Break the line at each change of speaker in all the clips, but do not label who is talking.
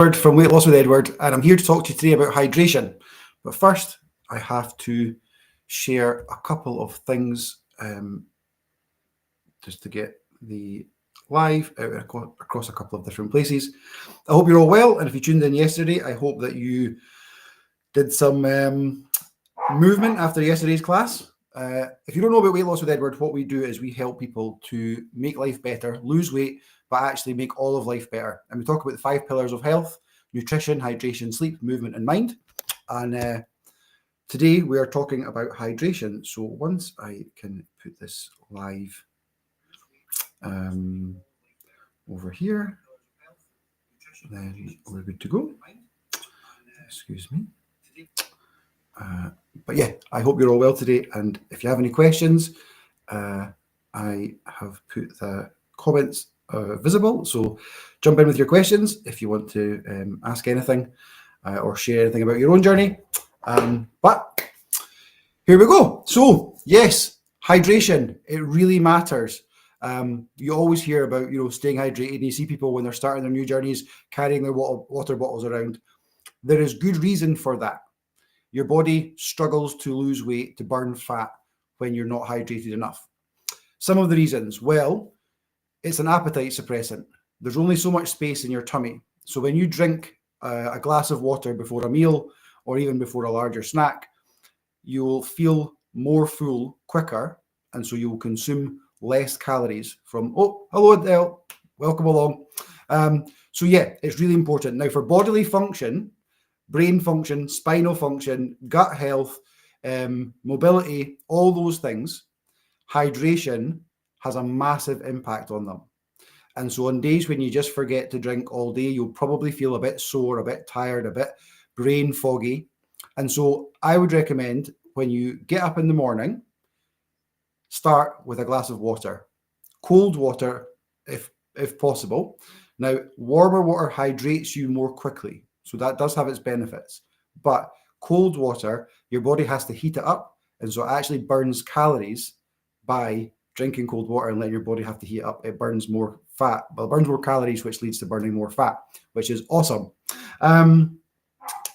From Weight Loss with Edward, and I'm here to talk to you today about hydration. But first, I have to share a couple of things just to get the live out across a couple of different places. I hope you're all well, and if you tuned in yesterday, I hope that you did some movement after yesterday's class. If you don't know about Weight Loss with Edward, what we do is we help people to make life better, lose weight, but actually make all of life better. And we talk about the 5 pillars of health: nutrition, hydration, sleep, movement, and mind. And today we are talking about hydration. So once I can put this live over here, then we're good to go. Excuse me. But yeah, I hope you're all well today. And if you have any questions, I have put the comments visible. So jump in with your questions if you want to ask anything or share anything about your own journey. But here we go. So yes, hydration, it really matters. You always hear about, staying hydrated, and you see people when they're starting their new journeys carrying their water bottles around. There is good reason for that. Your body struggles to lose weight, to burn fat when you're not hydrated enough. Some of the reasons, well, it's an appetite suppressant. There's only so much space in your tummy. So when you drink a glass of water before a meal or even before a larger snack, you will feel more full quicker, and so you will consume less calories from, oh, hello Adele, welcome along. So yeah, it's really important. Now for bodily function, brain function, spinal function, gut health, mobility, all those things, hydration has a massive impact on them. And so on days when you just forget to drink all day, you'll probably feel a bit sore, a bit tired, a bit brain foggy. And so I would recommend when you get up in the morning, start with a glass of water, cold water if possible. Now, warmer water hydrates you more quickly, so that does have its benefits. But cold water, your body has to heat it up, and so it actually burns calories by drinking cold water and letting your body have to heat up. It burns more fat, but it burns more calories, which leads to burning more fat, which is awesome.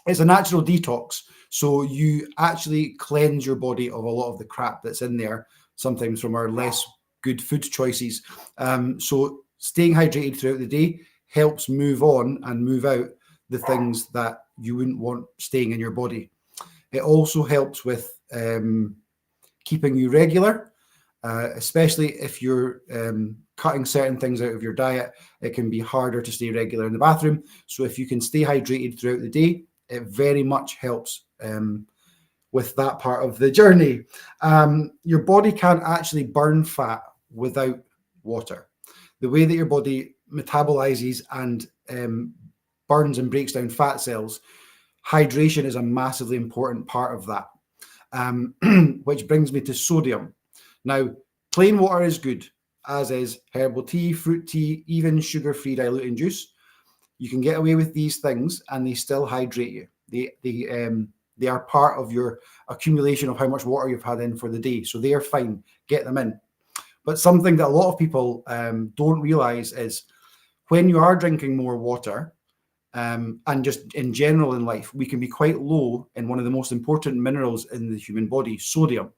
It's a natural detox, so you actually cleanse your body of a lot of the crap that's in there, sometimes from our less good food choices. So staying hydrated throughout the day helps move on and move out the things that you wouldn't want staying in your body. It also helps with keeping you regular, especially if you're cutting certain things out of your diet. It can be harder to stay regular in the bathroom. So if you can stay hydrated throughout the day, it very much helps with that part of the journey. Your body can't actually burn fat without water. The way that your body metabolizes and burns and breaks down fat cells, hydration is a massively important part of that. Which brings me to sodium. Now, plain water is good, as is herbal tea, fruit tea, even sugar-free diluting juice. You can get away with these things and they still hydrate you. They are part of your accumulation of how much water you've had in for the day. So they are fine, get them in. But something that a lot of people don't realize is when you are drinking more water, and just in general in life, we can be quite low in one of the most important minerals in the human body, sodium.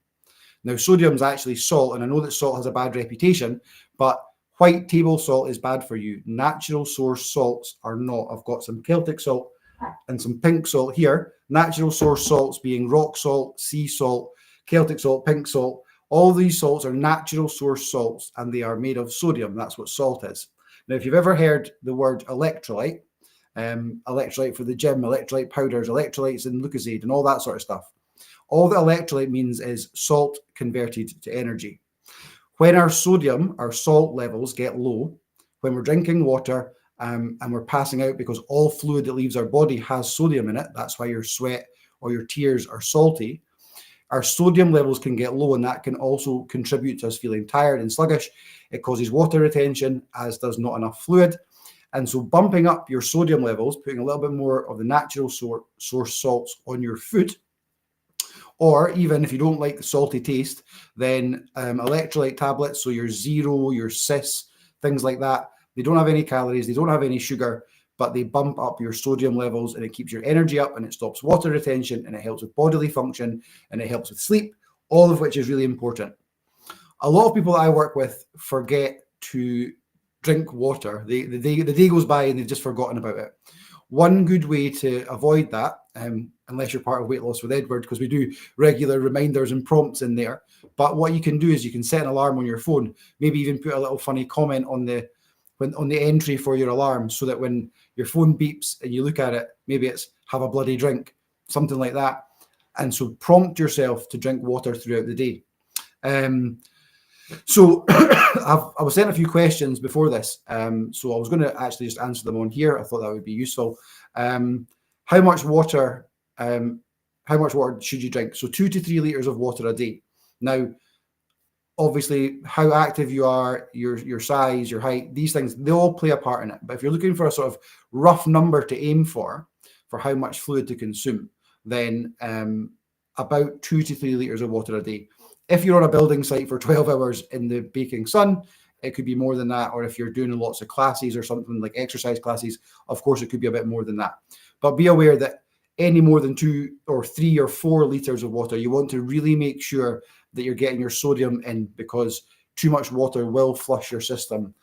Now, sodium is actually salt, and I know that salt has a bad reputation, but white table salt is bad for you. Natural source salts are not. I've got some Celtic salt and some pink salt here. Natural source salts being rock salt, sea salt, Celtic salt, pink salt. All these salts are natural source salts, and they are made of sodium. That's what salt is. Now, if you've ever heard the word electrolyte, electrolyte for the gym, electrolyte powders, electrolytes in Lucozade, and all that sort of stuff, all that electrolyte means is salt converted to energy. When our sodium, our salt levels get low, when we're drinking water and we're passing out, because all fluid that leaves our body has sodium in it, that's why your sweat or your tears are salty, our sodium levels can get low, and that can also contribute to us feeling tired and sluggish. It causes water retention, as does not enough fluid. And so bumping up your sodium levels, putting a little bit more of the natural source salts on your food, or even if you don't like the salty taste, then electrolyte tablets, so your Zero, your Cis, things like that, they don't have any calories, they don't have any sugar, but they bump up your sodium levels, and it keeps your energy up, and it stops water retention, and it helps with bodily function, and it helps with sleep, all of which is really important. A lot of people I work with forget to drink water. The day goes by and they've just forgotten about it. One good way to avoid that, unless you're part of Weight Loss with Edward, because we do regular reminders and prompts in there, but what you can do is you can set an alarm on your phone, maybe even put a little funny comment on the entry for your alarm, so that when your phone beeps and you look at it, maybe it's have a bloody drink, something like that. And so prompt yourself to drink water throughout the day. So I was sent a few questions before this, so I was going to actually just answer them on here. I thought that would be useful. How much water should you drink? So 2 to 3 liters of water a day. Now, obviously, how active you are, your size, your height, these things, they all play a part in it. But if you're looking for a sort of rough number to aim for how much fluid to consume, then about 2 to 3 liters of water a day. If you're on a building site for 12 hours in the baking sun, it could be more than that. Or if you're doing lots of classes or something like exercise classes, of course, it could be a bit more than that. But be aware that any more than 2 or 3 or 4 liters of water, you want to really make sure that you're getting your sodium in, because too much water will flush your system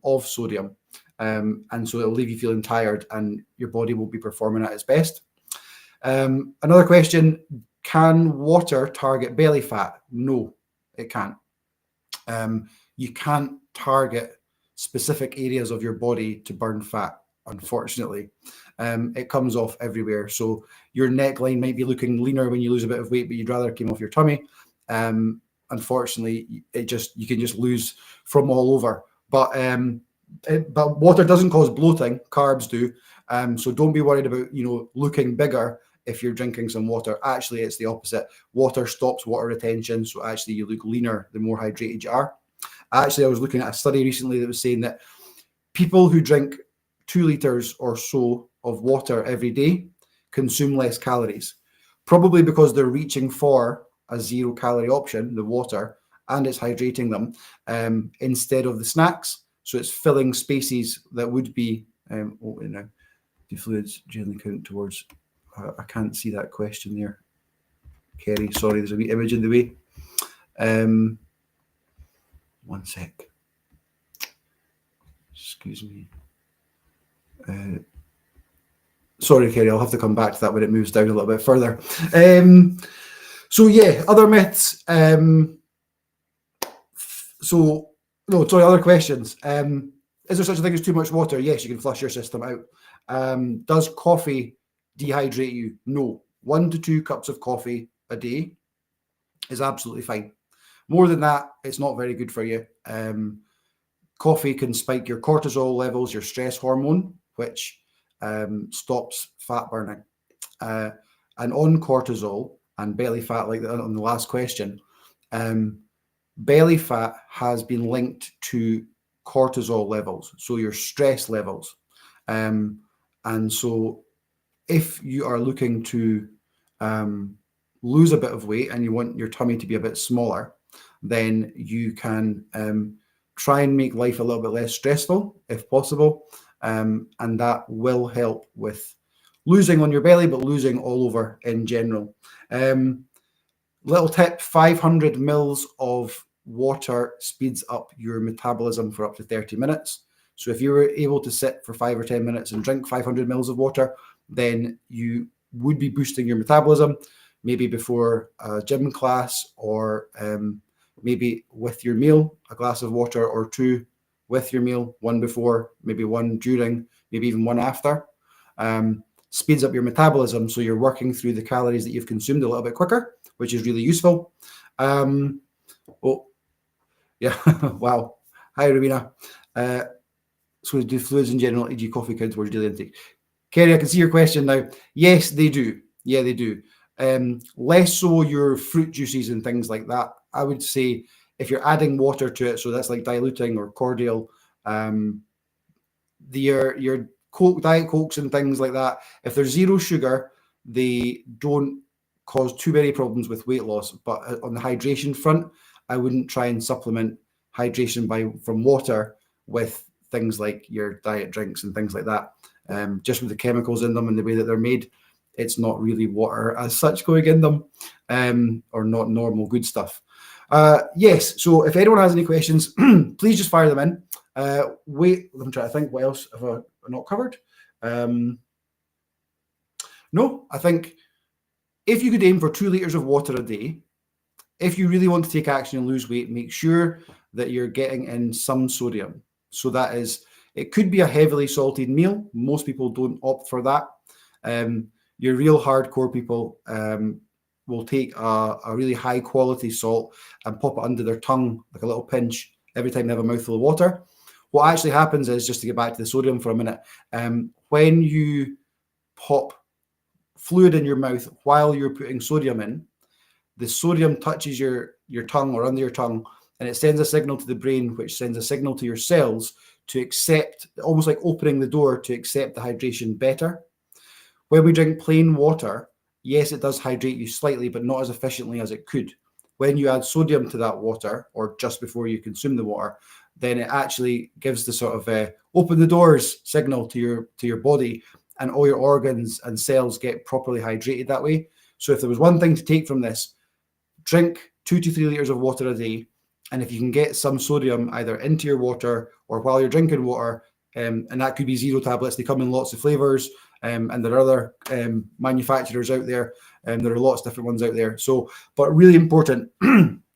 of sodium. And so it'll leave you feeling tired and your body won't be performing at its best. Another question, can water target belly fat? No, it can't. You can't target specific areas of your body to burn fat, unfortunately. It comes off everywhere. So your neckline might be looking leaner when you lose a bit of weight, but you'd rather it came off your tummy. Unfortunately, you can just lose from all over. But water doesn't cause bloating, carbs do. So don't be worried about looking bigger if you're drinking some water. Actually, it's the opposite. Water stops water retention, so actually you look leaner the more hydrated you are. Actually, I was looking at a study recently that was saying that people who drink 2 liters or so of water every day consume less calories, probably because they're reaching for a 0-calorie option, the water, and it's hydrating them instead of the snacks. So it's filling spaces that would be, do fluids generally count towards, I can't see that question there, Kerry, sorry, there's a wee image in the way. One sec. Excuse me. Sorry, Kerry, I'll have to come back to that when it moves down a little bit further. So yeah, other myths. Other questions. Is there such a thing as too much water? Yes, you can flush your system out. Does coffee dehydrate you? No. 1 to 2 cups of coffee a day is absolutely fine. More than that, it's not very good for you. Coffee can spike your cortisol levels, your stress hormone, which stops fat burning. And on cortisol and belly fat, like on the last question, belly fat has been linked to cortisol levels, so your stress levels. And so if you are looking to lose a bit of weight and you want your tummy to be a bit smaller, then you can try and make life a little bit less stressful if possible. And that will help with losing on your belly, but losing all over in general. Little tip, 500 mils of water speeds up your metabolism for up to 30 minutes. So if you were able to sit for 5 or 10 minutes and drink 500 mils of water, then you would be boosting your metabolism, maybe before a gym class, or maybe with your meal, a glass of water or 2 with your meal, 1 before, maybe 1 during, maybe even 1 after. Speeds up your metabolism, so you're working through the calories that you've consumed a little bit quicker, which is really useful. Wow. Hi, Rowena. So do fluids in general, e.g. coffee, count towards daily intake? Kerry, I can see your question now. Yes, they do. Yeah, they do. Less so your fruit juices and things like that. I would say if you're adding water to it, so that's like diluting or cordial, your Coke, Diet Cokes and things like that, if they're 0 sugar, they don't cause too many problems with weight loss. But on the hydration front, I wouldn't try and supplement hydration from water with things like your diet drinks and things like that. just with the chemicals in them and the way that they're made, it's not really water as such going in them, or not normal good stuff. Yes, so if anyone has any questions, please just fire them in. Wait, I'm trying to think what else have I not covered. No, I think if you could aim for 2 litres of water a day, if you really want to take action and lose weight, make sure that you're getting in some sodium. So that is, it could be a heavily salted meal. Most people don't opt for that. Your real hardcore people will take a really high quality salt and pop it under their tongue like a little pinch every time they have a mouthful of water. What actually happens is, just to get back to the sodium for a minute, when you pop fluid in your mouth while you're putting sodium in, the sodium touches your tongue or under your tongue, and it sends a signal to the brain, which sends a signal to your cells to accept, almost like opening the door to accept the hydration better. When we drink plain water, yes, it does hydrate you slightly, but not as efficiently as it could. When you add sodium to that water, or just before you consume the water, then it actually gives the sort of open the doors signal to your body, and all your organs and cells get properly hydrated that way. So if there was one thing to take from this, drink 2 to 3 litres of water a day, and if you can get some sodium either into your water or while you're drinking water, and that could be zero tablets. They come in lots of flavours, and there are other manufacturers out there, and there are lots of different ones out there. So, but really important,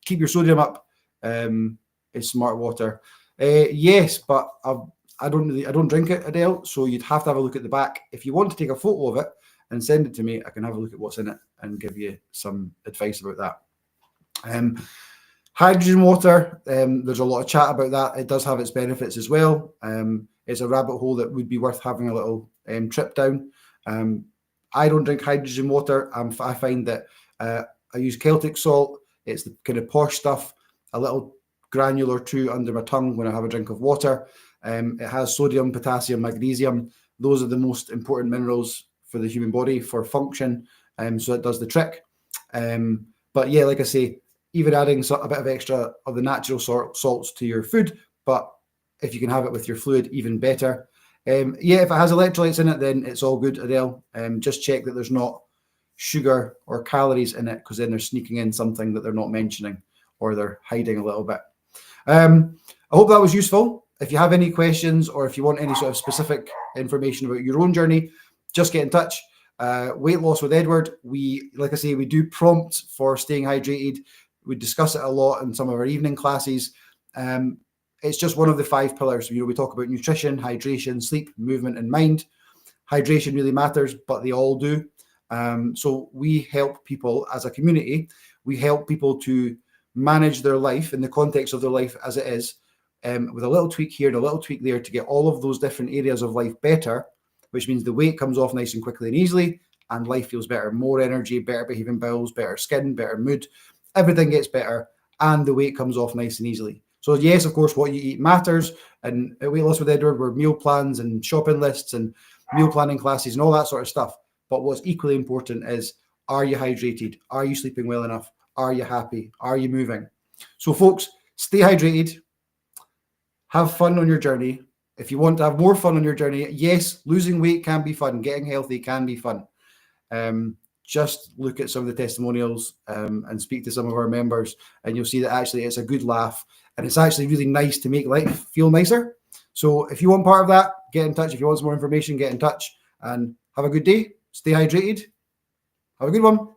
keep your sodium up. Is smart water. Yes, but I don't drink it, Adele. So you'd have to have a look at the back. If you want to take a photo of it and send it to me, I can have a look at what's in it and give you some advice about that. Hydrogen water, there's a lot of chat about that. It does have its benefits as well. It's a rabbit hole that would be worth having a little trip down. I don't drink hydrogen water. I find that I use Celtic salt. It's the kind of posh stuff, a little granule or two under my tongue when I have a drink of water. It has sodium, potassium, magnesium. Those are the most important minerals for the human body for function. So it does the trick. But yeah, like I say, even adding a bit of extra of the natural salts to your food, but if you can have it with your fluid, even better. Yeah, if it has electrolytes in it, then it's all good, Adele. Just check that there's not sugar or calories in it, because then they're sneaking in something that they're not mentioning, or they're hiding a little bit. I hope that was useful. If you have any questions, or if you want any sort of specific information about your own journey, just get in touch. Weight Loss with Edward. Like I say, we do prompts for staying hydrated. We discuss it a lot in some of our evening classes. It's just one of the 5 pillars. We talk about nutrition, hydration, sleep, movement, and mind. Hydration really matters, but they all do. So we help people as a community. We help people to manage their life in the context of their life as it is, with a little tweak here and a little tweak there to get all of those different areas of life better, which means the weight comes off nice and quickly and easily, and life feels better, more energy, better behaving bowels, better skin, better mood. Everything gets better, and the weight comes off nice and easily. So yes, of course, what you eat matters. And at Weight Loss with Edward, we're meal plans and shopping lists and meal planning classes and all that sort of stuff. But what's equally important is, are you hydrated? Are you sleeping well enough? Are you happy? Are you moving? So folks, stay hydrated. Have fun on your journey. If you want to have more fun on your journey, yes, losing weight can be fun. Getting healthy can be fun. Just look at some of the testimonials and speak to some of our members, and you'll see that actually it's a good laugh, and it's actually really nice to make life feel nicer. So if you want part of that, get in touch. If you want some more information, get in touch, and have a good day. Stay hydrated. Have a good one.